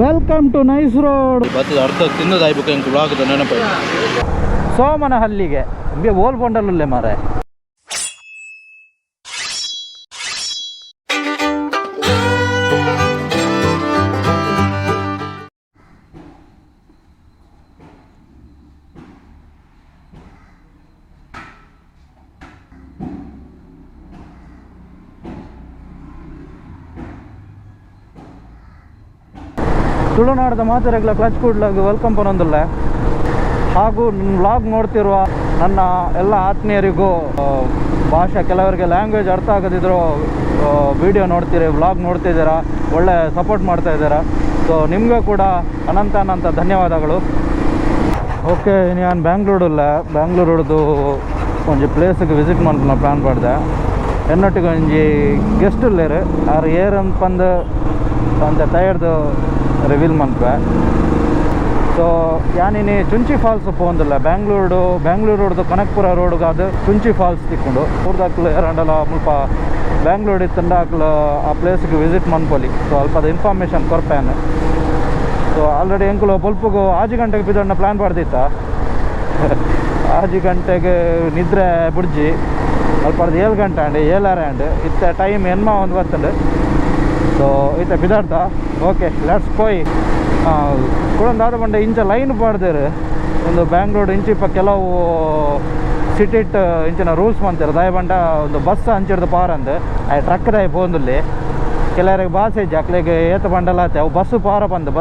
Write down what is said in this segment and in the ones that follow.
Welcome to nice road. ಅರ್ಧ ತಿನ್ನದಾಯ್ಬೇಕು ಎಂಕ್ ಬ್ಲಾಗ್ದ ನೆನಪ ಸೋಮನಹಳ್ಳಿಗೆ ಓಲ್ ಬಂಡಲ್ಲೇ ಮಾರೆ. ತುಳುನಾಡದ ಮಾತರೆಗಳ ಕ್ಲಚ್ ಕೂಡ್ಲಾಗ ವೆಲ್ಕಮ್ ಪನ್ನೊಂದಿಲ್ಲ. ಹಾಗೂ ವ್ಲಾಗ್ ನೋಡ್ತಿರುವ ನನ್ನ ಎಲ್ಲ ಆತ್ಮೀಯರಿಗೂ ಭಾಷೆ ಕೆಲವರಿಗೆ ಲ್ಯಾಂಗ್ವೇಜ್ ಅರ್ಥ ಆಗದಿದ್ದರೂ ವಿಡಿಯೋ ನೋಡ್ತೀರಿ, ವ್ಲಾಗ್ ನೋಡ್ತಿದ್ದೀರಾ, ಒಳ್ಳೆ ಸಪೋರ್ಟ್ ಮಾಡ್ತಾ ಇದ್ದೀರಾ. ಸೊ ನಿಮಗೆ ಕೂಡ ಅನಂತ ಧನ್ಯವಾದಗಳು. ಓಕೆ, ನಾನು ಬ್ಯಾಂಗ್ಳೂರದು ಒಂಜಿ ಪ್ಲೇಸಿಗೆ ವಿಸಿಟ್ ಮಾಡ್ಕೊಂಡು ಪ್ಲ್ಯಾನ್ ಮಾಡಿದೆ. ಎನ್ನೊಟ್ಟಿಗೆ ಒಂಜಿ ಗೆಸ್ಟ್ ಇಲ್ಲೇರು ಆರು ಏರ್ ಅಂತಂದು ಅಂತ ತಯರ್ದು ರಿವೀಲ್ ಮನ್ಪೆ. ಸೊ ಯಾನಿನಿ ಚುಂಚಿ ಫಾಲ್ಸ್ ಪೋಂದಿಲ್ಲ. ಬ್ಯಾಂಗ್ಳೂರ್ದು ಕನಕಪುರ ರೋಡ್ಗೆ ಅದು ಚುಂಚಿ ಫಾಲ್ಸ್ ತಿಕ್ಕೊಂಡು ಊರ್ದಾಕ್ಲು ಎರಡಲ್ಲ ಮುಲ್ಪ ಬ್ಯಾಂಗ್ಳೂರ್ ಇತ್ತಂಡ ಆಕ್ಲು ಆ ಪ್ಲೇಸ್ಗೆ ವಿಸಿಟ್ ಮನ್ಪೊಲಿ. ಸೊ ಅಲ್ಪದ ಇನ್ಫಾರ್ಮೇಷನ್ ಕೊರ್ಪೇನು. ಸೊ ಆಲ್ರೆಡಿ ಎಂಕುಲು ಬಲ್ಪುಗು 6 ಗಂಟೆಗೆ ಬಿದ್ದಣ್ಣ ಪ್ಲ್ಯಾನ್ ಮಾಡ್ದಿತ್ತ. 6 ಗಂಟೆಗೆ ನಿದ್ರೆ ಬಿಡ್ಜಿ ಅಲ್ಪದ 7 ಗಂಟೆ ಅಂಡು 7:30 ಅಂಡು ಇತ್ತ ಟೈಮ್ ಎನ್ಮ ಒಂದು ಬರ್ತಂಡು. ಸೊ ಇತ್ತ ಬಿದಾಡ್ದ. ಓಕೆ, ಲೆಟ್ಸ್ ಪೋಯ್ ಕುಳಂದಾದ ಬಂಡೆ ಇಂಚ ಲೈನ್ ಪಾಡ್ದೇರು ಒಂದು ಬ್ಯಾಂಗ್ಳೂರ್ ಇಂಚಿಪ್ಪ ಕೆಲವು ಸಿಟಿಟ್ ಇಂಚಿನ ರೂಲ್ಸ್ ಮಾಡ್ತಾರೆ. ದಾಯ ಬಂಡ ಒಂದು ಬಸ್ ಹಂಚಿಡ್ದು ಪಾರಂದು ಆ ಟ್ರಕ್ ದಾಯ ಪೋಂದುಲ್ಲಿ ಕೆಲವರಿಗೆ ಬಾಸ್ ಇಜ್ಜಿ ಅಕ್ಲಿಗೆ ಏತ ಬಂಡಲಾತೆ ಅವು ಬಸ್ಸು ಪಾರ ಬಂದು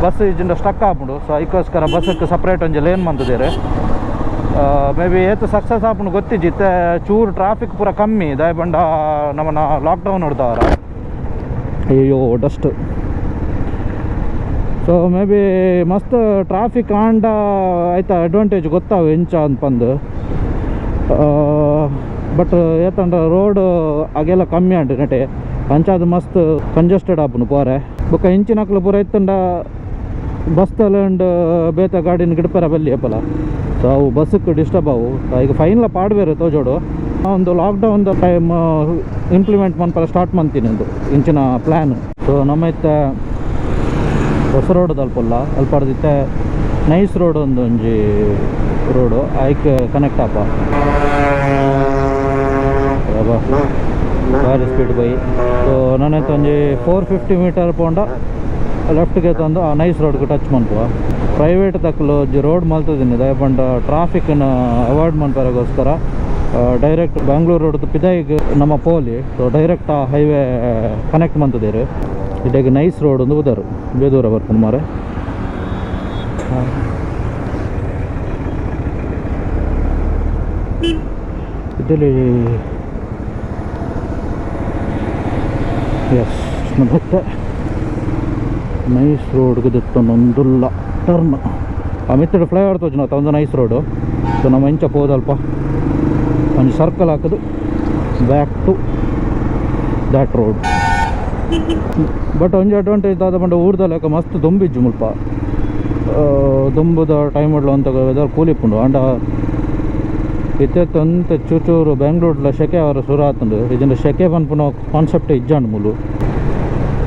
ಬಸ್ ಇಜ್ಜಿಂದ ಸ್ಟಕ್ ಆಗ್ಬಿಡು. ಸೊ ಅದಕ್ಕೋಸ್ಕರ ಬಸ್ಸಕ್ಕೆ ಸಪ್ರೇಟ್ ಒಂದು ಲೇನ್ ಬಂದಿದ್ದೀರಿ. ಮೇ ಬಿ ಏತು ಸಕ್ಸಸ್ ಆಗ್ಬಿಡು ಗೊತ್ತಿಜ್ಜಿತ್ತೆ. ಚೂರು ಟ್ರಾಫಿಕ್ ಪೂರ ಕಮ್ಮಿ ದಾಯ ಬಂಡ ನಮ್ಮನ್ನ ಲಾಕ್ಡೌನ್ ಹೊಡ್ದವ್ರ. ಅಯ್ಯೋ ಡಸ್ಟ್. ಸೊ ಮೇ ಬಿ ಮಸ್ತ್ ಟ್ರಾಫಿಕ್ ಆಂಡ ಆಯ್ತಾ ಅಡ್ವಾಂಟೇಜ್ ಗೊತ್ತಾವು ಎಂಚ ಅಂತಂದು. ಬಟ್ ಏತಂಡ ರೋಡ್ ಆಗೆಲ್ಲ ಕಮ್ಮಿ ಅಂಡು ನಟೆ ಅಂಚಾದ ಮಸ್ತ್ ಕಂಜೆಸ್ಟೆಡ್ ಆಪುನು ಪೋರೆ. ಬೊಕ್ಕ ಇಂಚಿನಕ್ಲು ಪೂರ ಇತ್ತಂಡ ಬಸ್ ತಲೆಂಡು ಬೇತ ಗಾಡಿನ ಗಿಡಪರ ಬಲ್ಲಿ ಅಪ್ಪಲ. ಸೊ ಅವು ಬಸ್ಸಕ್ಕೆ ಡಿಸ್ಟರ್ಬ್ ಅವು. ಈಗ ಫೈನ್ಲ ಪಾಡ್ಬೇರು ತೋಜೋಡು ಒಂದು ಲಾಕ್ಡೌನ್ ಟೈಮ್ ಇಂಪ್ಲಿಮೆಂಟ್ ಮನ್ಪಲ್ಲ ಸ್ಟಾರ್ಟ್ ಮಾಡ್ತೀನಿ ಒಂದು ಇಂಚಿನ ಪ್ಲ್ಯಾನ್. ಸೊ ನಮ್ಮ ಇತ್ತ ಹೊಸ ರೋಡ್ ಅಲ್ಪಲ್ಲ ಅಲ್ಪಡ್ದಿತ್ತೆ ನೈಸ್ ರೋಡ್ ಒಂಜಿ ರೋಡು ಆಯ್ಕೆ ಕನೆಕ್ಟ್ ಆಪ ಭಾರಿ ಸ್ಪೀಡ್ ಬೈ. ಸೊ ನಾನೈತೆ ಒಂಜಿ 450 ಮೀಟರ್ ಪೋಂಡ ಲೆಫ್ಟ್ಗೆ ತಂದು ಆ ನೈಸ್ ರೋಡ್ಗೆ ಟಚ್ ಮನ್ಪುವ. ಪ್ರೈವೇಟ್ ತಕ್ಕಲು ರೋಡ್ ಮಲ್ತದಿನಿ ದಯಪಂಡ ಟ್ರಾಫಿಕ್ನ ಅವಾಯ್ಡ್ ಮನ್ಪರಗೋಸ್ಕರ ಡೈರೆಕ್ಟ್ ಬ್ಯಾಂಗ್ಳೂರ್ ರೋಡ್ದು ಪಿದಾಯಿಗೆ ನಮ್ಮ ಪೋಲಿ. ಸೊ ಡೈರೆಕ್ಟ್ ಆ ಹೈವೇ ಕನೆಕ್ಟ್ ಮಂತದೇರು. ಇಡೀಗ ನೈಸ್ ರೋಡ್ ಒಂದು ಉದಾರು ಬೇದೂರ ಬರ್ಕೊಂಡು ಮಾರೆ. ಇದರಲ್ಲಿ ಎಸ್ ಮತ್ತೆ ನೈಸ್ ರೋಡ್ಗೆ ದಿತ್ತೊಂದೊಂದುಲ್ಲ ಟರ್ನ್ ಆ ಮಿತ್ತಡ ಫ್ಲೈಓವರ್ ತೋಜನ ಒಂದು ನೈಸ್ ರೋಡು. ಸೊ ನಮ್ಮ ಇಂಚ ಹೋದಲ್ಪ ಒಂದು ಸರ್ಕಲ್ ಹಾಕೋದು back to that road. But ಒಂಜಿ ಅಡ್ವಾಂಟೇಜ್ ಆದ ಬಂಡ ಊರ್ದ ಲೆಕ್ಕ ಮಸ್ತ್ ದೊಂಬಿಜ್ಜು ಮುಲ್ಪ ದೊಂಬುದ ಟೈಮ್ ಇಡ್ಲು ಅಂತ ವೆದರ್ ಕೂಲಿಪ್ಪುಂಡು ಅಂಡ ಇತ್ತೆತ್ತಂತ ಚೂರು ಬೆಂಗ್ಳೂರ್ಲ ಶೆಕೆ ಅವರ ಸುರು ಆತಂಡು. ಇದನ್ನು ಶೆಕೆ ಪನ್ಪುನ ಕಾನ್ಸೆಪ್ಟ್ ಇಜ್ಜಾಂಡು ಮೂಲು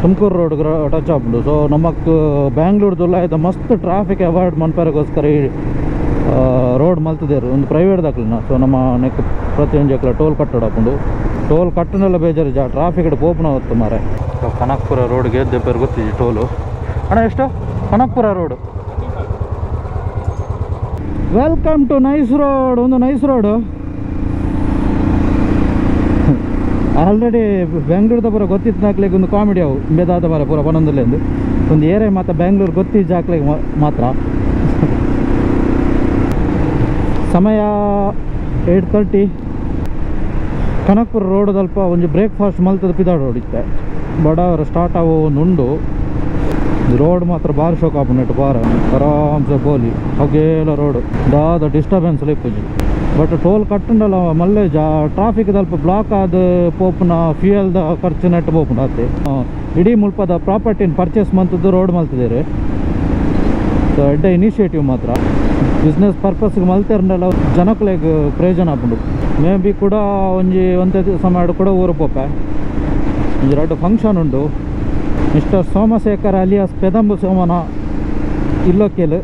ತುಮಕೂರು ರೋಡ್ ಟಚ್ ಆಪುಂಡು. ಸೊ ನಮಕ್ ಬ್ಯಾಂಗ್ಳೂರ್ದುಲ್ಲ ಆಯ್ತು ಮಸ್ತ್ ಟ್ರಾಫಿಕ್ ಅವಾಯ್ಡ್ ಮನ್ಪರಗೋಸ್ಕರ ಈ ರೋಡ್ ಮಲ್ತದೇರು ಒಂದು ಪ್ರೈವೇಟ್ ದಾಕ್ಲಿನ. ಸೊ ನಮ್ಮ ನೆಕ್ ಪ್ರತಿಯೊಂದು ಟೋಲ್ ಕಟ್ಟೋಡಾಪುಂಡು. ಟೋಲ್ ಕಟ್ಟನೆಲ್ಲ ಬೇಜಾರು ಟ್ರಾಫಿಕ್ ಪೋಪುನ ಹೊತ್ತು ಮಾರೆ. ಕನಕಪುರ ರೋಡ್ಗೆ ಎದ್ದೆ ಗೊತ್ತಿದ್ದಿ ಟೋಲು ಅಣ್ಣ ಎಷ್ಟು Kanakapura road. Welcome to nice road. ಒಂದು ನೈಸ್ ರೋಡು ಆಲ್ರೆಡಿ ಬೆಂಗ್ಳೂರ್ದ ಪೂರ ಗೊತ್ತಿತ್ತು ಹಾಕ್ಲಿಕ್ಕೆ ಒಂದು ಕಾಮಿಡಿ ಅವು ಬೇದಾದ ಬರ ಪೂರ ಪನ್ನೊಂದಲ್ಲೆಂದು ಒಂದು ಏರಿಯಾ ಮಾತ್ರ ಬೆಂಗ್ಳೂರು ಗೊತ್ತಿದ್ದು ಹಾಕ್ಲಿಕ್ಕೆ ಮಾತ್ರ. ಸಮಯ 8:30. ಕನಕಪುರ ರೋಡದಲ್ಪ ಒಂದು ಬ್ರೇಕ್ಫಾಸ್ಟ್ ಮಲ್ತದ ಪಿದಾಡ್ ರೋಡ್ ಇತ್ತೆ ಬಡವರು ಸ್ಟಾರ್ಟ್ ಆಗೋ ಒಂದು ಉಂಡು. ರೋಡ್ ಮಾತ್ರ ಬಾರಿ ಶೋಕ್ ಆಪುಂಡು ಬಾರ ಆರಾಮ್ಸೆ ಗೋಲಿ ಹಾಗೇಲ ರೋಡ್ ದಾದ ಡಿಸ್ಟರ್ಬೆನ್ಸ್ ಇಪ್ಪುಜಿ. ಬಟ್ ಟೋಲ್ ಕಟ್ಟುಂಡಲ್ಲ ಮಲ್ಲೆ ಟ್ರಾಫಿಕ್ ಅಲ್ಪ ಬ್ಲಾಕ್ ಆದ ಪೋಪುನ ಫ್ಯೂಯಲ್ದ ಖರ್ಚು ನೆಟ್ಟು ಪೋಪುಂಡು ಆತೆ. ಇಡೀ ಮುಲ್ಪದ ಪ್ರಾಪರ್ಟಿನ ಪರ್ಚೇಸ್ ಮಂತದ್ದು ರೋಡ್ ಮಲ್ತಿದ್ದೇವೆ. ಸೊ ಎಡ್ಡೆ ಇನಿಷಿಯೇಟಿವ್ ಮಾತ್ರ ಬಿಸ್ನೆಸ್ ಪರ್ಪಸ್ಗೆ ಮಲ್ತಿರಲ್ಲ ಜನಕ್ಲೆಗ್ ಪ್ರಯೋಜನ ಆಪುಂಡು. ಮೇ ಬಿ ಕೂಡ ಒಂಜಿ ಒಂದೇ ದಿವಸ ಮಾಡಿ ಕೂಡ ಊರು ಪೋಪೆ ಒಂಜಿ 2 ಫಂಕ್ಷನ್ ಉಂಡು. ಮಿಸ್ಟರ್ ಸೋಮಶೇಖರ್ ಅಲಿಯಾಸ್ ಪೆದಂಬು ಸೋಮನ ಇಲ್ಲೋಕೆಲ್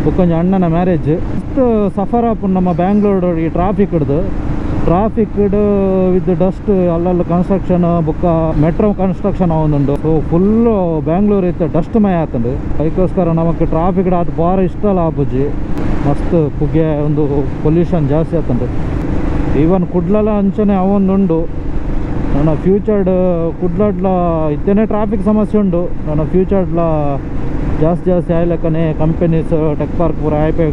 ಬೊಕ್ಕ ಅಣ್ಣನ ಮ್ಯಾರೇಜ್ ಇಷ್ಟು ಸಫರ್ ಆಪುಂಡು ನಮ್ಮ ಬ್ಯಾಂಗ್ಳೂರು ಈ ಟ್ರಾಫಿಕ್ ವಿತ್ ಡಸ್ಟ್ ಅಲ್ಲಲ್ಲಿ ಕನ್ಸ್ಟ್ರಕ್ಷನ್ ಬೊಕ್ಕ ಮೆಟ್ರೋ ಕನ್ಸ್ಟ್ರಕ್ಷನ್ ಆವೊಂದುಂಡು ಸೊ ಫುಲ್ ಬ್ಯಾಂಗ್ಳೂರ್ ಇತ್ತು ಡಸ್ಟ್ ಮಯ ಆತುಂಡು ಅದಕ್ಕೋಸ್ಕರ ನಮಕ್ ಟ್ರಾಫಿಕ್ ಅದು ಭಾಳ ಇಷ್ಟ ಅಲ್ಲ ಆಪುಜಿ ಮಸ್ತ್ ಪುಗೆ ಒಂದು ಪೊಲ್ಯೂಷನ್ ಜಾಸ್ತಿ ಆತುಂಡು ಈವನ್ ಕುಡ್ಲಲ ಅಂಚನೆ ಅವೊಂದುಂಡು ನನ್ನ ಫ್ಯೂಚರ್ಡ್ ಕುಡ್ಲಡ್ಲ ಇತ್ತೇನೆ ಟ್ರಾಫಿಕ್ ಸಮಸ್ಯೆ ಉಂಡು ನನ್ನ ಫ್ಯೂಚರ್ಡ್ಲ ಜಾಸ್ತಿ ಆಯ್ಲಕ್ಕನೆ ಕಂಪೆನೀಸ್ ಟೆಕ್ ಪಾರ್ಕ್ ಪೂರ ಆಯ್ಪೆ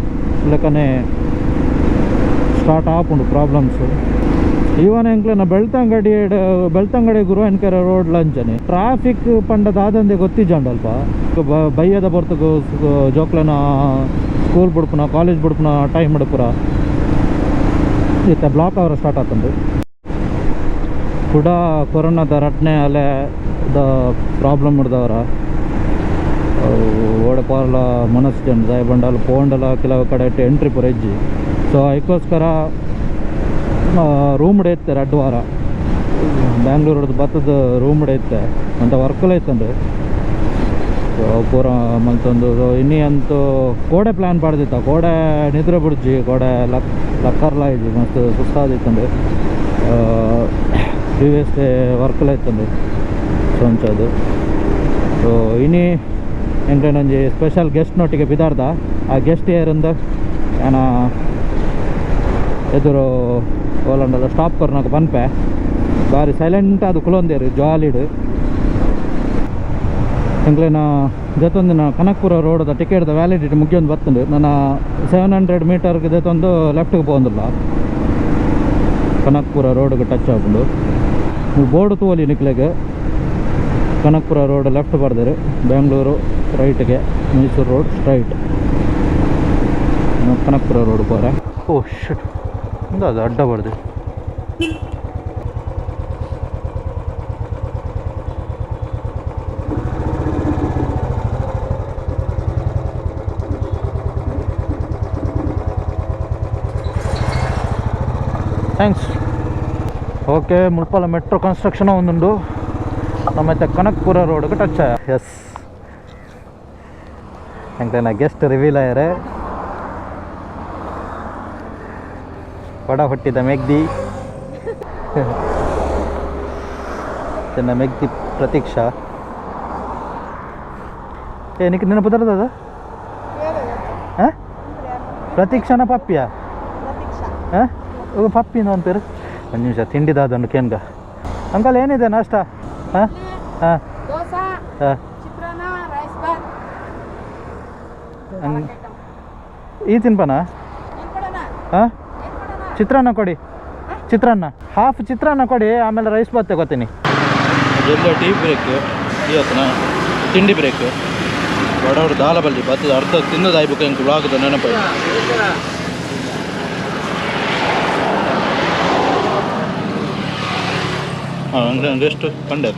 ಲೆಕ್ಕನೆ ಸ್ಟಾರ್ಟ್ ಆಪುಂಡು ಪ್ರಾಬ್ಲಮ್ಸ್ ಈವನ್ ಎಂಕ್ಲೆನ ಬೆಳ್ತಂಗಡಿ ಗುರುವಾನ್ಕೆರೆ ರೋಡ್ ಲಂಚನೆ ಟ್ರಾಫಿಕ್ ಪಂಡ ದಾದಂದೆ ಗೊತ್ತಿಜಂಡಲ್ಪ ಬೈಯದ ಬರ್ತಗು ಜೋಕ್ಲೆನ ಸ್ಕೂಲ್ ಬಿಡ್ಪುನ ಕಾಲೇಜ್ ಬಿಡ್ಪುನ ಟೈಮ್ ಪೂರ ಇತ್ತ ಬ್ಲಾಕ್ ಅವರ ಸ್ಟಾರ್ಟ್ ಆತಂದು ಕೂಡ ಕೊರೋನಾದ ರಟ್ನೆ ಅಲೆ ದ ಪ್ರಾಬ್ಲಮ್ ಹಿಡ್ದವ್ರ ಓಡಪಾರ್ಲ ಮನಸ್ಸು ಜನ ದಯ ಬಂಡಲ್ ಪೋಂಡಲ ಕೆಲವು ಕಡೆ ಎಂಟ್ರಿ ಪೂರ ಇಜ್ಜಿ ಸೊ ಅದಕ್ಕೋಸ್ಕರ ರೂಮ್ ಇಡೈತೆ 2 ವಾರ ಬ್ಯಾಂಗ್ಳೂರದ್ದು ಭತ್ತದ ರೂಮ್ ಇಡೈತೆ ಅಂತ ವರ್ಕಲ್ ಐತಂದು ಸೊ ಪೂರ ಮಲ್ತೊಂದು ಇನ್ನಿ ಅಂತೂ ಕೋಡೆ ಪ್ಲ್ಯಾನ್ ಪಾಡ್ದಿತ್ತ ಕೋಡೆ ನಿದ್ರೆ ಬಿಡ್ಜಿ ಕೋಡೆ ಲಕ್ಕರ್ಲ ಇಜ್ಜಿ ಮಸ್ತ್ ಸುಸ್ತಾದಿತ್ತಂದು ಪ್ರೀವಿಯಸ್ ಡೇ ವರ್ಕಲ್ ಐತಂದು ಸೊ ಅಂಚದು ಸೊ ಇನ್ನಿ ಎಂಕ್ಲೆ ನಂಜಿ ಸ್ಪೆಷಲ್ ಗೆಸ್ಟ್ ನೊಟ್ಟಿಗೆ ಬಿದಾರ್ದ ಆ ಗೆಸ್ಟ್ ಏರಿಂದ ಏನ ಎದುರು ಓಲಂಡದ ಸ್ಟಾಪ್ ಕೊರ್ನಾಗ ಪನ್ಪೆ ಬಾರಿ ಸೈಲೆಂಟ್ ಅದು ಕುಲೊಂದೇರು ಜಾಲಿಡ್ ಎಂಕ್ಲೆನ ಜೊತೊಂದಿನ ಕನಕ್ಪುರ ರೋಡದ ಟಿಕೆಟ್ದ ವ್ಯಾಲಿಡಿಟಿ ಮುಗಿಯೊಂದು ಬರ್ತುಂಡು ನನ್ನ 700 ಮೀಟರ್ಗೆ ಜೊತೊಂದು ಲೆಫ್ಟ್ಗೆ ಪೋಂದಿಲ್ಲ ಕನಕ್ಪುರ ರೋಡ್ಗೆ ಟಚ್ ಆಗುಂಡು ಬೋರ್ಡ್ ತೋಲಿ ನಿಕ್ಲೆಗೆ ಕನಕ್ಪುರ ರೋಡ್ ಲೆಫ್ಟ್ ಬರ್ದಿರು ಬೆಂಗಳೂರು ರೈಟ್ಗೆ Mysuru road straight Kanakpura road ಪೋರ ಓ ಶಿಟ್ ಅದು ಅಡ್ಡ ಬರ್ದು ಥ್ಯಾಂಕ್ಸ್ ಓಕೆ ಮುಲ್ಪಲ ಮೆಟ್ರೋ ಕನ್ಸ್ಟ್ರಕ್ಷನ್ ಒಂದುಂಡು ಮತ್ತೆ ಕನಕ್ಪುರ ರೋಡ್ಗೆ ಟಚ್ ಎಸ್ ಎಂಕ್ಲೆನ ಗೆಸ್ಟ್ ರಿವೀಲ್ ಆಯ್ರೆ ಕೊಡ ಹುಟ್ಟಿದ ಮೆಗ್ದಿ ಚೆನ್ನ ಮೆಗ್ದಿ ಪ್ರತೀಕ್ಷಾ ಏನಕ್ಕೆ ನೆನಪು ತರದ ಹಾಂ ಪ್ರತೀಕ್ಷಾನ ಪಪ್ಪಿಯಾ ಹಾಂ ಪಪ್ಪಿನ ಒಂದು ಪೇರು ಒಂದು ನಿಮಿಷ ತಿಂಡಿದಾದೊಂದು ಕೇನ್ಗ ಅಂಕಲ್ ಏನಿದೆ ನಾಷ್ಟ ಹಾಂ ಹಾಂ ಹಾಂ ಈ ತಿನ್ಪನಾ ಹಾಂ ಚಿತ್ರಾನ್ನ ಕೊಡಿ ಚಿತ್ರಾನ್ನ ಹಾಫ್ ಚಿತ್ರಾನ್ನ ಕೊಡಿ ಆಮೇಲೆ ರೈಸ್ ಬಾತ್ ತಗೋತೀನಿ ಎಲ್ಲ ಟೀ ಬ್ರೇಕ್ ಇವತ್ತಿನ ತಿಂಡಿ ಬ್ರೇಕ್ ಬಡವರು ದಾಲ ಬಲ್ಲಿ ಬತ್ತದ ಅರ್ಧ ತಿನ್ನದಾಯ್ಬೇಕು ಎಂಕ್ ಬ್ಲಾಗದ ನೆನಪು ಹಾಂ ಅಂದರೆ ಎಷ್ಟು ಕಂಡೆ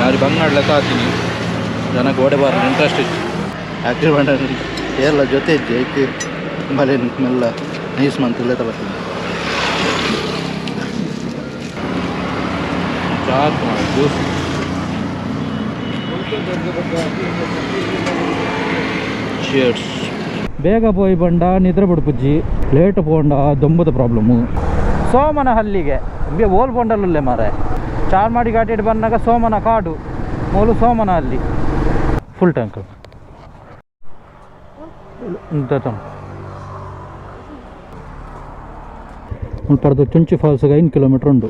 ಭಾರಿ ಬಂಗಾಡ್ ಲೆಕ್ಕ ಹಾಕ್ತೀನಿ ಜನಕ್ಕೆ ಓಡೆ ಬಾರ ಇಂಟ್ರೆಸ್ಟ್ ಇತ್ತು ಆ್ಯಕ್ಟಿವ್ ಬಂಡ ಎಲ್ಲ ಜೊತೆ ಇತ್ತು ಏಕೆ ಮಳೆ ಮೆಲ್ಲ ನೈಸ್ ಮಂತ್ ಇಲ್ಲ ಬರ್ತೀನಿ ಚಾಟ್ ಜ್ಯೂಸ್ ಚೇರ್ಸ್ ಬೇಗ ಪೋಯಿ ಬಂಡ ನಿದ್ರೆ ಬಿಡ್ಪುಜ್ಜಿ ಲೇಟ್ ಪೋಂಡ ದೊಂಬದ ಪ್ರಾಬ್ಲಮ್ಮು ಸೋಮನಹಲ್ಲಿಗೆ ಓಲ್ ಪೋಂಡಲ್ಲೇ ಮಾರೆ ಚಾರ್ಮಾಡಿ ಘಾಟಿಡ್ ಬಂದಾಗ ಸೋಮನ ಕಾಡು ಮೂಲು ಸೋಮನಹಲ್ಲಿ ಫುಲ್ ಟ್ಯಾಂಕ್ ಪಡೆದು ಚುಂಚಿ ಫಾಲ್ಸ್ಗೆ 5 ಕಿಲೋಮೀಟ್ರ್ ಉಂಟು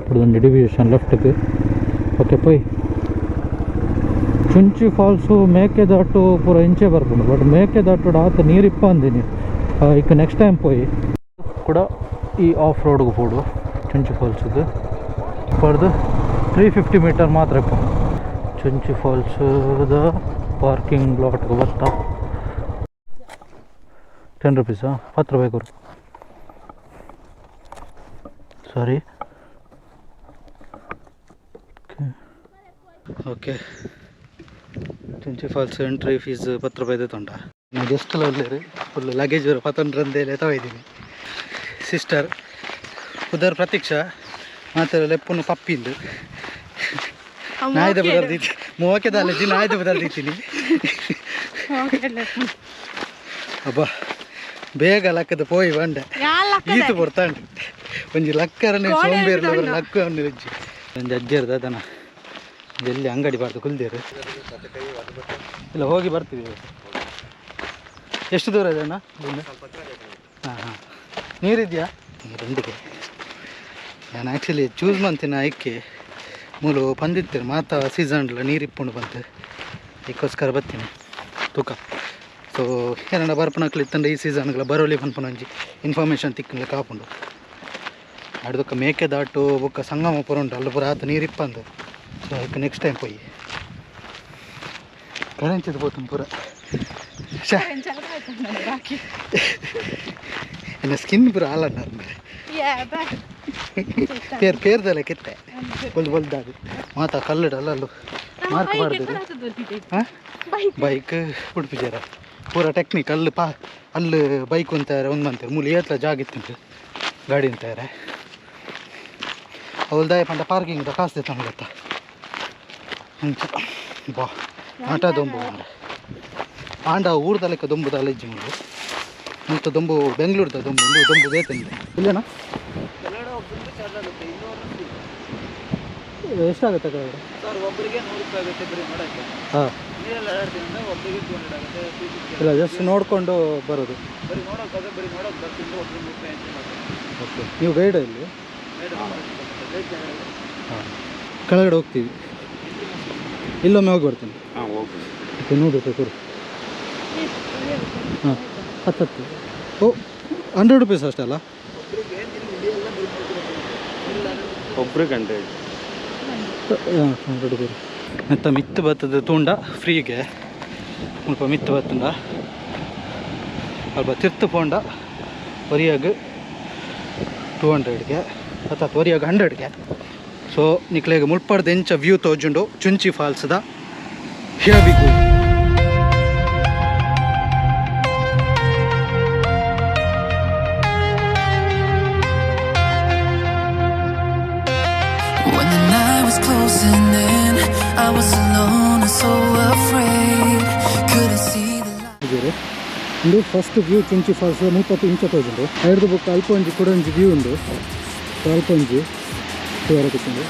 ಪಡೆದು ಡಿವಿಷನ್ ಲೆಫ್ಟ್ಗೆ ಓಕೆ ಪೋಯ್ ಚುಂಚಿ ಫಾಲ್ಸು ಮೇಕೆದಾಟು ಪೂರ ಇಂಚೆ ಬರ್ಬೋದು ಬಟ್ ಮೇಕೆದಾಟು ಆತ ನೀರಿಪ್ಪ ಅಂದಿನಿ ಈಗ ನೆಕ್ಸ್ಟ್ ಟೈಮ್ ಪೋಯಿ ಕೂಡ ಈ ಆಫ್ ರೋಡ್ಗೆ ಪೋಡು ಚುಂಚಿ ಫಾಲ್ಸ್ದು ಪಡೆದು 350 ಮೀಟರ್ ಮಾತ್ರ ಇಪ್ಪ ಚುಂಚಿ ಫಾಲ್ಸ್ದ ಪಾರ್ಕಿಂಗ್ ಲಾಟ್ಗೆ ಬರ್ತಾ 10 ರೂಪೀಸಾ 10 ರೂಪಾಯಿ ಕೊಡು sorry okay Chunchi falls entry fees 10 ರೂಪಾಯಿ ತೊಂಡ ಗೆಸ್ಟಲ್ಲಿ ಫುಲ್ ಲಗೇಜ್ 12 ರಂದೇಲೆ ತಗೊಯ್ತೀನಿ ಸಿಸ್ಟರ್ ಉದರ್ ಪ್ರತೀಕ್ಷಾ ಮಾತ್ರ ಲೆಪ್ಪುನು ಪಪ್ಪಿಂದು ನಾಯ್ದ ಬದರ್ದಿತ್ತು ಮೋಕೆ ದಾಲಜಿ ನಾಯ್ದ ಬದರ್ದಿತ್ತೀನಿ ಅಬ್ಬಾ ಬೇಗ ಲಕ್ಕದ ಪೋಯಿ ಬಂಡೆ ಈತು ಬರ್ತಾಂಡು ಒಂಜಿ ಲಕ್ಕರನೆ ಸೋಂಬೇರ್ಲ ಲಕ್ಕ ಒಂಜಿ ಒಂದು ಅಜ್ಜಿ ಇರ್ದ ಅದನ್ನ ಎಲ್ಲಿ ಅಂಗಡಿ ಬಾರ್ದು ಕುಲ್ದೇರು ಇಲ್ಲ ಹೋಗಿ ಬರ್ತೀವಿ. ಎಷ್ಟು ದೂರ ಇದೆ ಅಣ್ಣ? ಹಾಂ ಹಾಂ ನೀರಿದೆಯಾ? ನೀರುಂಡಿಗೆ ನಾನು ಆ್ಯಕ್ಚುಲಿ ಚೂಸ್ ಮಾಡ್ತೀನಿ ಆಯ್ಕೆ ಮೂಲು ಬಂದಿತ್ತೇನೆ ಮಾತಾ ಸೀಸನ್ಲ ನೀರು ಇಪ್ಪುಂಡು ಬಂತು ಇದಕ್ಕೋಸ್ಕರ ಬರ್ತೀನಿ ತೂಕ. ಸೊ ಏನಣ್ಣ ಬರ್ಪನಕ್ಲಿ ಇತ್ತಂದ್ರೆ ಈ ಸೀಸನ್ಗಳ ಬರೋಲಿ ಪನ್ಪನ ಒಂಜಿ ಇನ್ಫಾರ್ಮೇಷನ್ ತಿಕ್ಕಲಿ ಕಾಪುಂಡು ಅಡ್ದಕ್ಕ ಮೇಕೆ ದಾಟು ಬೊಕ್ಕ ಸಂಗಮ ಪುರ ಉಂಟು ಅಲ್ಲಿ ಪುರ ಆತ ನೀರು ಇಪ್ಪಂದು. ಸೊ ಅದಕ್ಕೆ ನೆಕ್ಸ್ಟ್ ಟೈಮ್ ಪೋಯಿ ಕರೆಂಚಿದ್ದು ಪೋತನ್ ಪೂರ ಇನ್ನು ಸ್ಕಿನ್ ಪೂರ ಹಾಲಣ್ಣ ಪೇರ್ದಲ್ಲ ಕೆತ್ತೆ ಬಲ್ದಾದು ಮಾತಾ ಕಲ್ಲಡಲ್ಲ ಅಲ್ಲೂ ಮಾರ್ಕ್ ಮಾಡಿದ್ರು ಹಾಂ ಬೈಕ್ ಉಡುಪಿಜಾರ ಪೂರ ಟೆಕ್ನಿಕ್ ಅಲ್ಲಿ ಅಲ್ಲಿ ಬೈಕ್ ಅಂತಾರೆ ಒಂದು ಅಂತಾರೆ ಮೂಲ ಏತ್ಲ ಜಾಗ ಇತ್ತಂತೆ ಗಾಡಿ ಅಂತಾರೆ ಅವಲ್ದಾಯ ಪಂಡ ಪಾರ್ಕಿಂಗ್ ಕಾಸ್ತೆ ತಂಗತ್ತ ಹಂಚ ಬಾ ಆಟ ದೊಂಬು ಆಂಡ ಊರ್ದ ಲೆಕ್ಕ ದೊಂಬುದ ಅಲೆಜ್ಜಿ ಮುಂದೆ ಅಂತ ದೊಂಬು ಬೆಂಗಳೂರ್ದ ದೊಂಬು ಒಂದು ದೊಂಬು ಬೇತಂದೆ ಇಲ್ಲೇನಾ ಎಷ್ಟಾಗುತ್ತೆ ಕಡೆ ಸರ್ ಒಬ್ಬರಿಗೆ 100 ರೂಪಾಯಿ ಆಗುತ್ತೆ ಬರೀ ಮಾಡೋಕ್ಕೆ. ಹಾಂ ಒಬ್ಬರಿಗೆ 200 ಆಗುತ್ತೆ. ಇಲ್ಲ ಜಸ್ಟ್ ನೋಡಿಕೊಂಡು ಬರೋದು ಬರೀ ನೋಡೋಕ್ಕಾಗ ಬರೀ ನೋಡೋಕೆ ಬರ್ತಿದ್ದು ಒಬ್ಬರಿಗೆ 3 ರೂಪಾಯಿ ಅಂತ. ಓಕೆ ನೀವು ಗೈಡ್ ಇಲ್ಲಿ ಹಾಂ ಕೆಳಗಡೆ ಹೋಗ್ತೀವಿ ಇಲ್ಲೊಮ್ಮೆ ಹೋಗಿ ಬರ್ತೀನಿ. ಹಾಂ ಹೋಗಿ 100 ರೂಪಾಯಿ ಕೊಡಿ. ಹಾಂ 10 ಓ 100 ರೂಪೀಸ್ ಅಷ್ಟಲ್ಲ ಒಬ್ರಿಗೆ 100 100 ರೂಪಾಯಿ. ಮತ್ತು ಮಿತ್ತು ಬತ್ತದ ತೂಂಡ ಫ್ರೀಗೆ ಸ್ವಲ್ಪ ಮಿತ್ತು ಬತ್ತಂಡ ಸ್ವಲ್ಪ ತಿರ್ತು ಪೋಂಡ ಒರಿಯಾಗ 200ಗೆ ಅಥವಾ ಒರಿಯಾಗ 100ಗೆ. ಸೊ ನಿಕ್ಲೆಗೆ ಮುಲ್ಪಡ್ದು ಎಂಚ ವ್ಯೂ ತೋಜುಂಡು ಚುಂಚಿ ಫಾಲ್ಸ್ದ here closing in, I was alone and so afraid, couldn't see the light. ಇದು ಫಸ್ಟ್ ವ್ಯೂ ಚುಂಚಿ ಫಾಲ್ಸ್ 30 ಇಂಚ ತೋಜುಂಡು ಐದು ಬುಕ್ ಅಲ್ಪ ಒಂಜಿ ಕೂಡ ಒಂಜಿ ವ್ಯೂ ಉಂಡು ಅಲ್ಪ ಒಂಜಿ ತೋರಕುಂಡು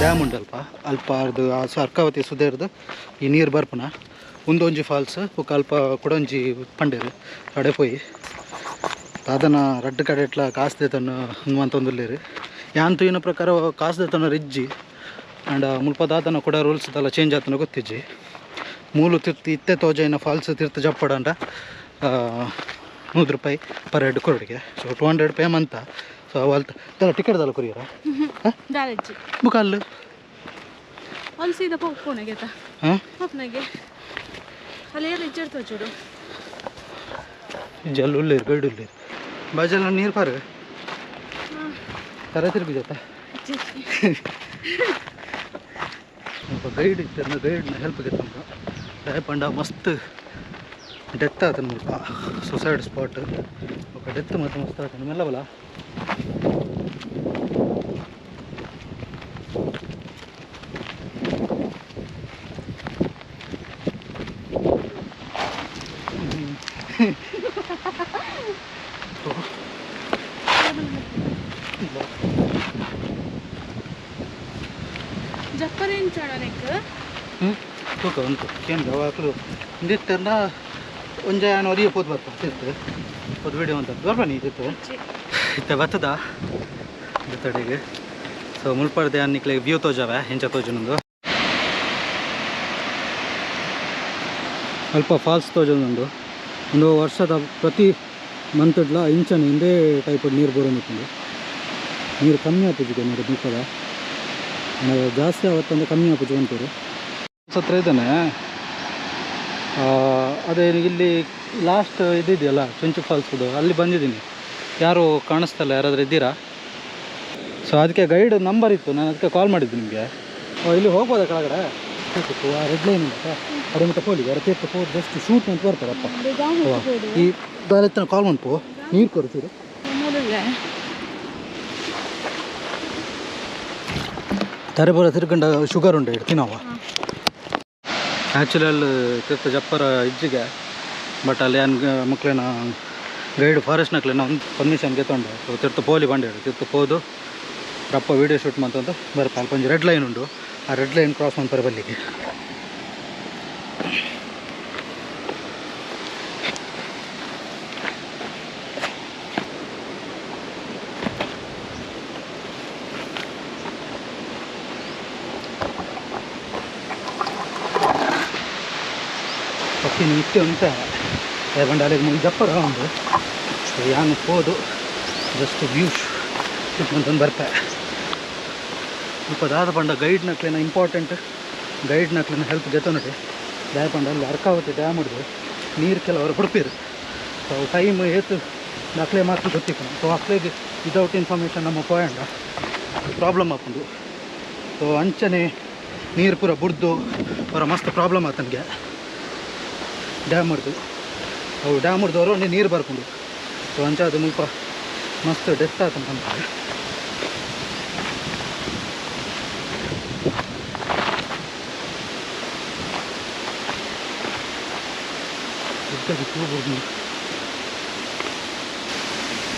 ಡ್ಯಾಮ್ ಉಂಟಲ್ಪ ಅಲ್ಪ ಅದು ಅರ್ಕಾವತಿ ಸುದೇರ್ದು ಈ ನೀರು ಬರ್ಪನ ಒಂದೊಂಜಿ ಫಾಲ್ಸ್ ಬುಕ್ಕ ಅಲ್ಪ ಕೊಡೊಂಜಿ ಪಂಡೇರು ಕಡೆ ಪೋಯಿ ಅದನ್ನು ರಡ್ಡು ಕಡೆ ಇಟ್ಲ ಕಾಸ್ದೆ ತನ್ನ ಹನುಮಂತೊಂದುಲ್ಲೇರು ಯಾಂತು ಇನ್ನ ಪ್ರಕಾರ ಕಾಸ್ದೆ ತನ್ನ ರಿಜ್ಜಿ ಆ್ಯಂಡ್ ಮುಲ್ಪ ದಾತನ ಕೂಡ ರೂಲ್ಸ್ ಎಲ್ಲ ಚೇಂಜ್ ಆತನ ಗೊತ್ತಿಜ್ಜಿ ಮೂಲು ತಿರ್ತಿ ಇತ್ತೆ ತೋಜೈನ ಫಾಲ್ಸ್ ತಿರ್ತು ಜಪ್ಪಡ ಅಂಡ 100 ರೂಪಾಯಿ ಪರ್ ಹೆಡ್ ಕೊರಡಿಗೆ. ಸೊ 200 ಪೇ ಮಂತ. ಸೊ ಅವಲ್ತ ಟಿಕೆಟ್ ದಲ್ಲ ಕೊರಿಯರ ಬುಕ್ಕ ಅಲ್ಲಿ ಅಲ್ಲಿ ಸೀದಾ ಪೋನೆಗೆ ಹಾಂ ಪೋನೆಗೆ ಅಲ್ಲಿ ಏನು ಇಚ್ಚಿರ್ತವೆ ಚೂಡು ಜಲ್ ಉಳ್ಳೇರು ಗೈಡ್ ಉಳ್ಳೇರು ಬಾಜಲ್ಲ ನೀರು ಪಾರು ತರ ತಿರುಗಿ ಜೊತೆ ಗೈಡ್ ಇತ್ತು ಗೈಡ್ನ ಹೆಲ್ಪ್ಗೆ ತಂದು ದಯಪಂಡ ಮಸ್ತ್ ಡೆತ್ ಆತನ ಮುಲ್ಪ ಸುಸೈಡ್ ಸ್ಪಾಟ್ ఒక ಡೆತ್ ಮತ್ತು ಮಸ್ತ್ ಆತನ ಮೆಲ್ಲವಲ್ಲ ತೂಕ ಉಂಟು ಏನು ಯಾವಾಗಲೂ ಇಂದಿತ್ತಂದ ಒಂಜಾನು ಒರಿಯ ಪೋದು ಬರ್ತಿತ್ತು ಪೋದು ವಿಡಿಯೋ ಅಂತ ಬರ್ಬ ನೀ ಇತ್ತು ಇತ್ತೆ ಬರ್ತದ ತಡೆಗೆ. ಸೊ ಮುಲ್ಪಡ್ದೆ ಅನ್ನಿಕ್ಲೆ ವ್ಯೂ ತೋಜಾವೆ ಹೆಂಚ ತೋಜನೊಂದು ಅಲ್ಪ ಫಾಲ್ಸ್ ತೋಜೊಂದು ಒಂದು ವರ್ಷದ ಪ್ರತಿ ಮಂತ್ಡ್ಲ ಇಂಚನೆ ಹಿಂದೆ ಟೈಪ್ ನೀರು ಬರೋನಿತ್ತು ನೀರು ಕಮ್ಮಿ ಆಪುಜಿಗೆ ನೀರು ನಿಂತದ ಜಾಸ್ತಿ ಆವತ್ತಂದ್ರೆ ಕಮ್ಮಿ ಆಪುಜಿ ಅಂತಾರೆ ಹತ್ರ ಇದ್ದಾನೆ. ಅದೇ ಇಲ್ಲಿ ಲಾಸ್ಟ್ ಇದೆಯಲ್ಲ ಚುಂಚು ಫಾಲ್ಸ್ದು ಅಲ್ಲಿ ಬಂದಿದ್ದೀನಿ. ಯಾರು ಕಾಣಿಸ್ತಲ್ಲ, ಯಾರಾದರೂ ಇದ್ದೀರಾ? ಸೊ ಅದಕ್ಕೆ ಗೈಡ್ ನಂಬರ್ ಇತ್ತು, ನಾನು ಅದಕ್ಕೆ ಕಾಲ್ ಮಾಡಿದ್ದು ನಿಮಗೆ. ಇಲ್ಲಿ ಹೋಗ್ಬೋದಾ ಕೆಳಗಡೆ? ಆ ರೆಡ್ ಲೈನ್ ಉಂಟಾ ಅದೇ ಮತ್ತೆ ಪೋಲಿ ಅರ ತೇರ್ತ ಪೋ ಜಸ್ಟ್ ಶೂಟ್ ಅಂತ ಬರ್ತಾರಪ್ಪ. ಈ ದಾರ ಕಾಲ್ ಮಾಡ್ಪೋ ನೀರು ಕೊಡ್ತೀರಿ ತರಬರ ತಿರ್ಗಂಡ ಶುಗರ್ ಉಂಟು ಇಡ್ತೀನವ. ಆ್ಯಕ್ಚುಲಿ ಅಲ್ಲಿ ತೀರ್ಥ ಜಪ್ಪರ ಇಜ್ಜಿಗೆ, ಬಟ್ ಅಲ್ಲಿ ಏನು ಮಕ್ಕಳೇನ ಗೈಡ್ ಫಾರೆಸ್ಟ್ನಾಕ್ಲೇನ ಒಂದು ಪರ್ಮಿಷನ್ ಗೆತ್ತೊಂಡು. ಸೊ ತೀರ್ಥ ಪೋಲಿ ಬಂಡೆ ತೀರ್ಥ ಹೋದು ರಪ್ಪ ವೀಡಿಯೋ ಶೂಟ್ ಮಾಡ್ತಂತ ಬರ್ಪ. ಅಲ್ಲಿ ಕೊಂಚ ರೆಡ್ ಲೈನ್ ಉಂಟು, ಆ ರೆಡ್ ಲೈನ್ ಕ್ರಾಸ್ ಮಾಡ್ತಾರೆ ಬಲ್ಲಿಗೆ. ಪಕ್ಷಿ ಇಷ್ಟೇ ಉಂಟು ಬಂಡ ಅಲ್ಲಿಗೆ ಮುಂದೆ ಜಪ್ಪರ ಒಂದು ಯಾನು ಹೋದು ಜಸ್ಟ್ ವ್ಯೂಸ್ ಅಂತಂದು ಬರ್ತಾರೆ. ಸ್ವಲ್ಪ ದಾದ ಪಂಡ ಗೈಡ್ನಕ್ಲೇನ ಇಂಪಾರ್ಟೆಂಟ್, ಗೈಡ್ನಕ್ಲೇನ ಹೆಲ್ಪ್ ಜೊತೆ ನೋಡಿ ದಾಯ ಪಂಡ ಅಲ್ಲಿ ಅರ್ಕಾವತಿ ಡ್ಯಾಮ್ ಹಿಡಿದು ನೀರು ಕೆಲವರು ಬಿಡ್ತೀರು. ಸೊ ಟೈಮ್ ಏತು ದಾಖಲೆ ಮಾತ್ರ ಗೊತ್ತಿತ್ತು. ಸೊ ಅಕ್ಲೇಗೆ ವಿದೌಟ್ ಇನ್ಫಾರ್ಮೇಷನ್ ನಮ್ಮ ಪೋಯಂಡ ಪ್ರಾಬ್ಲಮ್ ಹಾಕೊಂಡು. ಸೊ ಅಂಚನೆ ನೀರು ಪೂರ ಬುಡ್ದು ಅವರ ಮಸ್ತ್ ಪ್ರಾಬ್ಲಮ್ ಆಯ್ತು ನನಗೆ. ಡ್ಯಾಮ್ ಹಿಡ್ದು ಅವು ಡ್ಯಾಮ್ ಹಿಡ್ದವರು ನೀರು ಬರ್ಕೊಂಡು. ಸೊ ಅಂಚೆ ಅದು ಮುಲ್ಪ ಮಸ್ತ್ ಡೆತ್ ಆತಂತಾರೆ.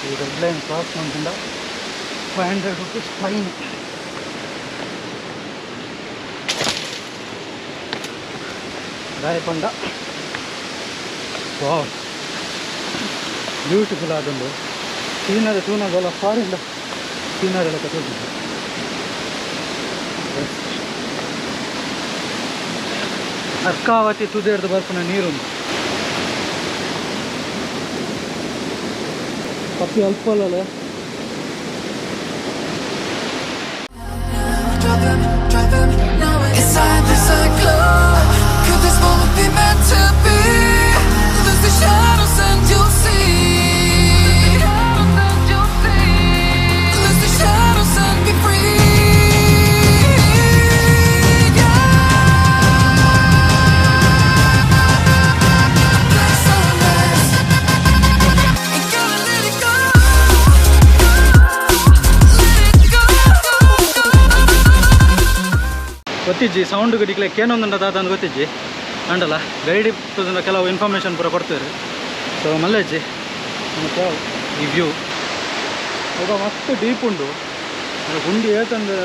ಈ ರೆಡ್ ಲೈನ್ ಕ್ರಾಸ್ ಮಾಡ್ಕೊಂಡ 500 rupees ಫೈನ್. ರಾಯಪಂಡ ವಾವ್ ಬ್ಯೂಟಿಫುಲ್ ಆದೊಂದು ಸೀನರಿ ಫಾರಿನ್ ಸೀನರಿ ಎಲ್ಲ ಕಟ್ಟಿದ್ದು. ಅರ್ಕಾವತಿ ತುದಿಡ್ದು ಬರ್ಪುನ ನೀರುಂಟು. ಪಪ್ಪಿ ಅಲ್ಪ ಅಲ್ಲ ಗೊತ್ತಿಜ್ಜಿ ಸೌಂಡ್ ಗಡಿಕ್ಲಿಕ್ಕೆ ಏನೊಂದು ದಾದ ಗೊತ್ತಿಜ್ಜಿ ಅಂಡಲ್ಲ ಗೈಡ್ ಇರ್ತದನ್ನ ಕೆಲವು ಇನ್ಫಾರ್ಮೇಷನ್ ಪೂರ ಕೊಡ್ತೀರಿ. ಸೊ ಮಲ್ಲೆಜ್ಜಿ ಮತ್ತು ಈ ವ್ಯೂ ಈಗ ಮಸ್ತ್ ಡೀಪ್ ಉಂಡು. ಗುಂಡಿ ಏತಂದು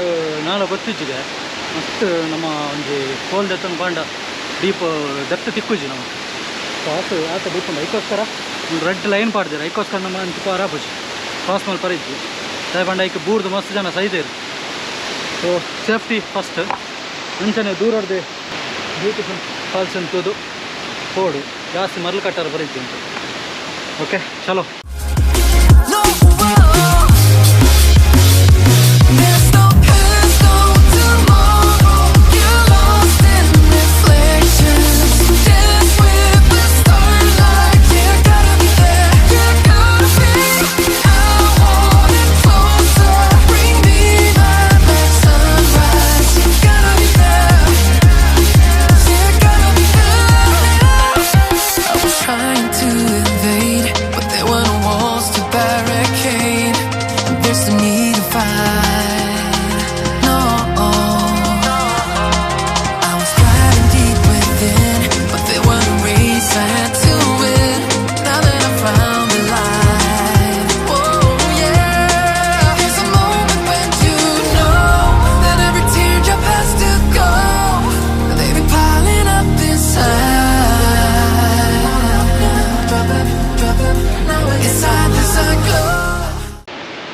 ನಾಳೆ ಗೊತ್ತಿಜ್ಜಿಗೆ ಮಸ್ತ್ ನಮ್ಮ ಒಂದು ಕೋಲ್ ದೆತ್ತನ್ನು ಬಾಂಡ ಡೀಪ್ ದೆಪ್ತ ತಿಕ್ಕುಜಿ ನಮ್ಮ. ಸೊ ಆತ ಡೀಪ್ ಉಂಡು. ಐಕೋಸ್ಕರ ಒಂದು ರೆಡ್ ಲೈನ್ ಪಾಡ್ದಿರ ಐಕೋಸ್ಕರ ನಮ್ಮ ಅಂತಿಪ್ಪ ಅರಾಪುಜಿ ಕ್ರಾಸ್ ಮೇಲೆ ಪರಿಜ್ಜಿ ದಯ ಬಂಡ ಐಕೆ ಬೂರ್ದು ಮಸ್ತ್ ಜನ ಸೈದೇರು. So safety first. ಅಂಚನೆ ದೂರಡ್ದೆ ಬ್ಯೂಟಿಫುಲ್ ಫಾಲ್ಸ್ ಅಂತದ್ದು ಹೋಡು ಜಾಸ್ತಿ ಮರಳು ಕಟ್ಟಾರ ಬರೀತಿ ಅಂತ. ಓಕೆ ಚಲೋ.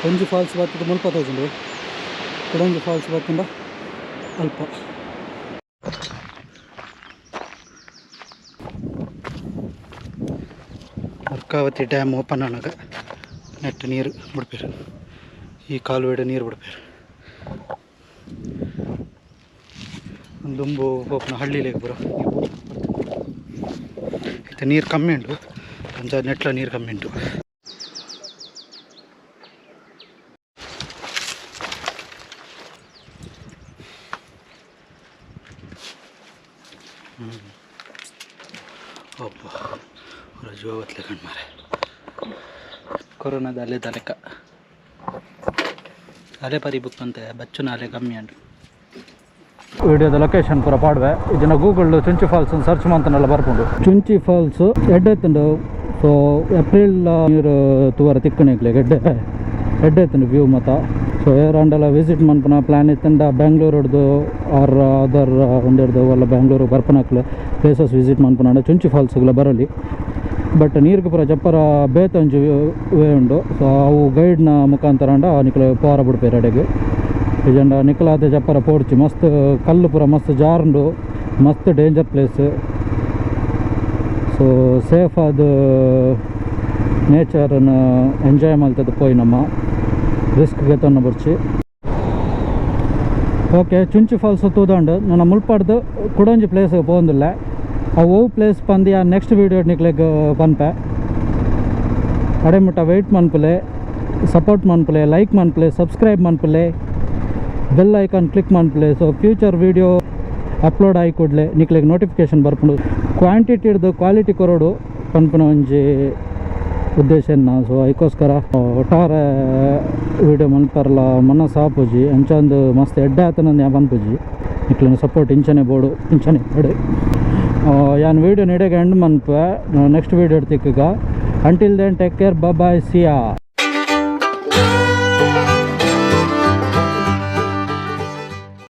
ಒಂಜಿ ಫಾಲ್ಸ್ ಬರ್ತದೆ ಮುಲ್ಪ ತೋಜುಂಡು, ಕುಡೊಂಜಿ ಫಾಲ್ಸ್ ಬರ್ತಂಡ ಅಲ್ಪ. ಅರ್ಕಾವತಿ ಡ್ಯಾಮ್ ಓಪನ್ ಆನಾಗ ನೆಟ್ಟು ನೀರು ಬಿಡ್ಪೇರು. ಈ ಕಾಲುವೆಡ ನೀರು ಬಿಡ್ಪೇರು. ಒಂದುಂಬು ಓಪನ ಹಳ್ಳಿಲೇಗೆ ಬರೋ ಇದು ನೀರು ಕಮ್ಮಿ ಉಂಟು, ಕೊಂಚ ನೆಟ್ಲ ನೀರು ಕಮ್ಮಿ ಉಂಟು. ಒಬ್ಬ ಜೋವತ್ಲೆ ಕಣ್ ಮಾರೆ ಕೊರೋನಾದ ಅಲೆ ತಲೆಕ ಅಲೆ ಪರಿ ಬುಕ್ ಅಂತೆ ಬಚ್ಚು ನಾಲೆ ಕಮ್ಮಿ ಅಂಡು ವಿಡಿಯೋದ ಲೊಕೇಶನ್ ಪೂರ ಪಾಡ್ವೆ ಇದನ್ನು ಗೂಗಲ್ ಚುಂಚಿ ಫಾಲ್ಸ್ ಸರ್ಚ್ ಮಾಡ್ತಾನೆಲ್ಲ ಬರ್ಕೊಂಡು ಚುಂಚಿ ಫಾಲ್ಸ್ ಎಡ್ಡೆತ್ತುಂಡು ಸೊ ಏಪ್ರಿಲ್ ನೀರು ತೂವರ ತಿಕ್ಕಣಿಗ್ಲಿ ಎಡ್ಡೆತ್ತುಂಡು ವ್ಯೂ ಮತ್ತ ಸೊ ಏರಂಡೆಲ್ಲ ವಿಸಿಟ್ ಮನ್ಪನ ಪ್ಲ್ಯಾನ್ ಇತ್ತಂಡ ಬೆಂಗ್ಳೂರದ್ದು ಆರ್ ಅದರ್ ಒಂದೆರಡು ಎಲ್ಲ ಬೆಂಗ್ಳೂರು ಬರ್ಪನಕ್ಲೆ ಪ್ಲೇಸಸ್ ವಿಸಿಟ್ ಮನ್ಪನ ಚುಂಚಿ ಫಾಲ್ಸ್ಗೆಲ್ಲ ಬರಲಿ ಬಟ್ ನೀರಿಗೆ ಪೂರ ಚಪ್ಪರ ಬೇತಂಜು ವೇ ಉಂಡು ಸೊ ಅವು ಗೈಡ್ನ ಮುಖಾಂತರ ನಿಕ್ಲೆ ಪೋರ ಬಿಡ್ಪೇರು ಅಡೆಗೆ ಇಜಂಡ ನಿಕ್ಲಾದ ಚಪ್ಪರ ಪೋಡ್ಚಿ ಮಸ್ತ್ ಕಲ್ಲು ಪೂರ ಮಸ್ತ್ ಜಾರುಂಡು ಮಸ್ತ್ ಡೇಂಜರ್ ಪ್ಲೇಸ್ ಸೊ ಸೇಫ್ ಆದ ನೇಚರನ್ನು ಎಂಜಾಯ್ ಮಾಡ್ತದೆ ಪೋಯಿ ನಮ್ಮ ರಿಸ್ಕ್ಗೆ ತೊನ್ನ ಬರ್ಚಿ ಓಕೆ ಚುಂಚಿ ಫಾಲ್ಸ್ ತೂದಂಡು ನನ್ನ ಮುಲ್ಪಾಡ್ದು ಕುಡೊಂಜಿ ಪ್ಲೇಸ್ಗೆ ಪೋಂದಿಲ್ಲ ಅವು ಪ್ಲೇಸ್ ಪಂದು ನೆಕ್ಸ್ಟ್ ವೀಡಿಯೋ ನಿಕ್ಲೆಗ್ ಪನ್ಪೆ ಅಡೆ ಮುಟ್ಟ ವೆಯ್ಟ್ ಮನ್ಪುಲೆ ಸಪೋರ್ಟ್ ಮನ್ಪುಲೆ ಲೈಕ್ ಮನ್ಪುಲೆ ಸಬ್ಸ್ಕ್ರೈಬ್ ಮನ್ಪುಲೆ ಬೆಲ್ ಐಕಾನ್ ಕ್ಲಿಕ್ ಮನ್ಪುಲೆ ಸೊ ಫ್ಯೂಚರ್ ವೀಡಿಯೋ ಅಪ್ಲೋಡ್ ಆಗಿ ಕೂಡಲೇ ನಿಕ್ಲೆಗ್ ನೋಟಿಫಿಕೇಶನ್ ಬರ್ಪುಂಡು ಕ್ವಾಂಟಿಟಿ ಹಿಡ್ದು ಕ್ವಾಲಿಟಿ ಕೊರೋಡು ಪನ್ಪುನ ಒಂಜಿ ಉದ್ದೇಶ ಸೊ ಅದಕ್ಕೋಸ್ಕರ ಒಟ್ಟಾರೆ ವೀಡಿಯೋ ಮನ್ಪರ್ಲ ಮನಸ್ಸು ಆಪುಜಿ ಅಂಚಂದು ಮಸ್ತ್ ಎಡ್ಡೆ ಆತನಂದು ಯಾ ಪನ್ಪುಜಿ ನಿಕ್ಲಿನ ಸಪೋರ್ಟ್ ಇಂಚನೆ ಬೋಡು ಇಂಚನೆ ಪಡೆ ಯಾನ್ ವೀಡಿಯೋ ನೆಡೆಗೆ ಎಂಡ್ ಮನ್ಪೆ ನೆಕ್ಸ್ಟ್ ವೀಡಿಯೋ ಇಡ್ತಿಕ್ಕ until then take care bye ಸಿಯಾ